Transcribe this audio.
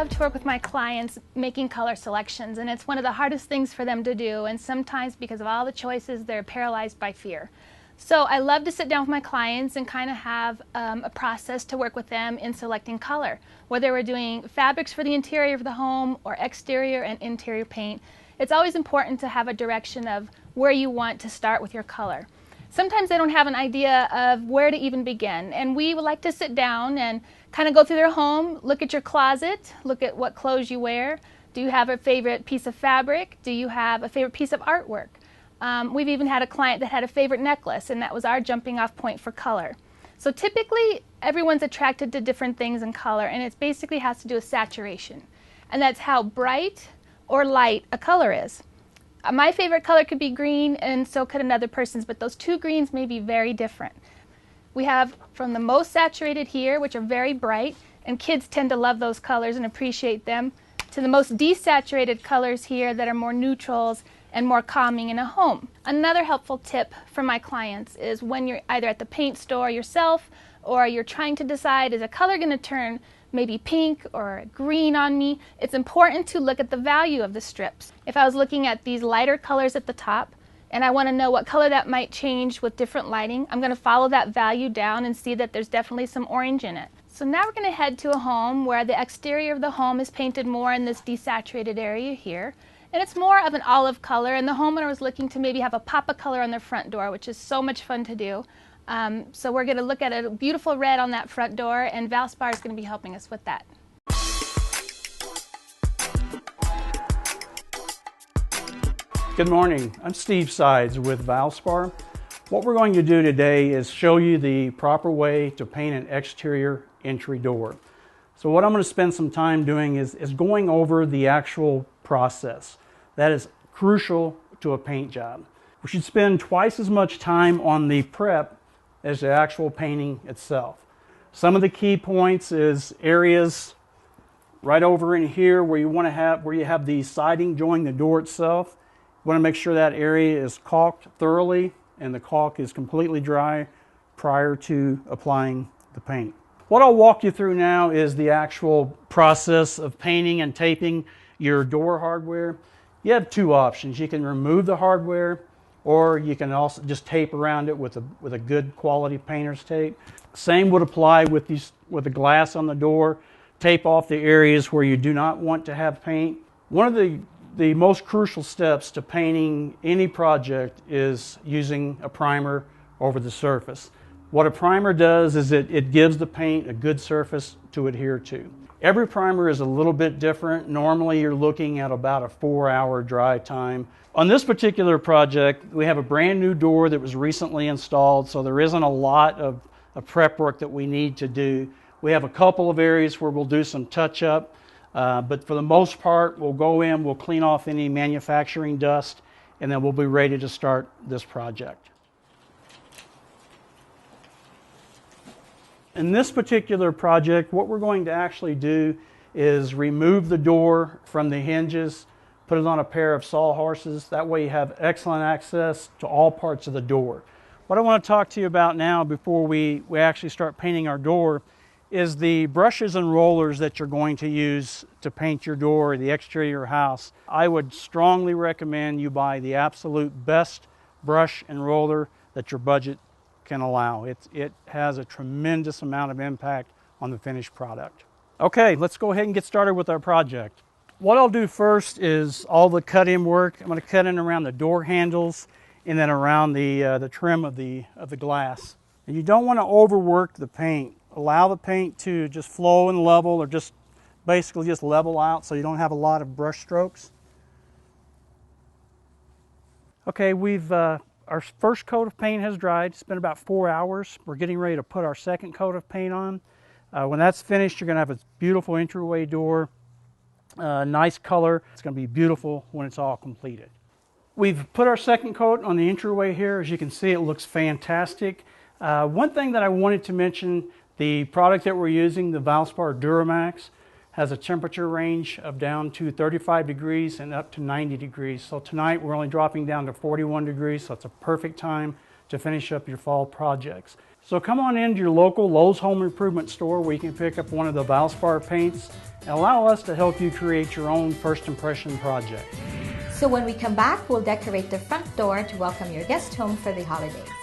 love to work with my clients making color selections, and it's one of the hardest things for them to do, and sometimes because of all the choices they're paralyzed by fear. So I love to sit down with my clients and kind of have a process to work with them in selecting color. Whether we're doing fabrics for the interior of the home or exterior and interior paint, it's always important to have a direction of where you want to start with your color. Sometimes they don't have an idea of where to even begin, and we would like to sit down and kind of go through their home, look at your closet, look at what clothes you wear. Do you have a favorite piece of fabric? Do you have a favorite piece of artwork? We've even had a client that had a favorite necklace, and that was our jumping off point for color. So typically everyone's attracted to different things in color, and it basically has to do with saturation. And that's how bright or light a color is. My favorite color could be green, and so could another person's, but those two greens may be very different. We have from the most saturated here, which are very bright, and kids tend to love those colors and appreciate them, to the most desaturated colors here that are more neutrals and more calming in a home. Another helpful tip for my clients is when you're either at the paint store yourself or you're trying to decide, is a color going to turn maybe pink or green on me, it's important to look at the value of the strips. If I was looking at these lighter colors at the top and I want to know what color that might change with different lighting, I'm going to follow that value down and see that there's definitely some orange in it. So now we're going to head to a home where the exterior of the home is painted more in this desaturated area here. And it's more of an olive color, and the homeowner was looking to maybe have a pop of color on their front door, which is so much fun to do. So we're going to look at a beautiful red on that front door, and Valspar is going to be helping us with that. Good morning, I'm Steve Sides with Valspar. What we're going to do today is show you the proper way to paint an exterior entry door. So what I'm going to spend some time doing is going over the actual process. That is crucial to a paint job. We should spend twice as much time on the prep as the actual painting itself. Some of the key points is areas right over in here where you have the siding joining the door itself. You want to make sure that area is caulked thoroughly and the caulk is completely dry prior to applying the paint. What I'll walk you through now is the actual process of painting and taping your door hardware. You have two options. You can remove the hardware, or you can also just tape around it with a good quality painter's tape. Same would apply with the glass on the door. Tape off the areas where you do not want to have paint. One of the most crucial steps to painting any project is using a primer over the surface. What a primer does is it gives the paint a good surface to adhere to. Every primer is a little bit different. Normally you're looking at about a 4-hour dry time. On this particular project, we have a brand new door that was recently installed, so there isn't a lot of prep work that we need to do. We have a couple of areas where we'll do some touch-up, but for the most part, we'll go in, we'll clean off any manufacturing dust, and then we'll be ready to start this project. In this particular project, what we're going to actually do is remove the door from the hinges, put it on a pair of sawhorses. That way you have excellent access to all parts of the door. What I want to talk to you about now before we actually start painting our door is the brushes and rollers that you're going to use to paint your door or the exterior of your house. I would strongly recommend you buy the absolute best brush and roller that your budget can allow. It has a tremendous amount of impact on the finished product. Okay, let's go ahead and get started with our project. What I'll do first is all the cut-in work. I'm going to cut in around the door handles and then around the trim of the glass. And you don't want to overwork the paint. Allow the paint to just flow and level, or just basically just level out so you don't have a lot of brush strokes. Okay, our first coat of paint has dried. It's been about 4 hours. We're getting ready to put our second coat of paint on. When that's finished, you're going to have a beautiful entryway door, nice color. It's going to be beautiful when it's all completed. We've put our second coat on the entryway here. As you can see, it looks fantastic. One thing that I wanted to mention, the product that we're using, the Valspar Duramax, has a temperature range of down to 35 degrees and up to 90 degrees. So tonight we're only dropping down to 41 degrees, so it's a perfect time to finish up your fall projects. So come on into your local Lowe's Home Improvement store where you can pick up one of the Valspar paints and allow us to help you create your own first impression project. So when we come back, we'll decorate the front door to welcome your guest home for the holidays.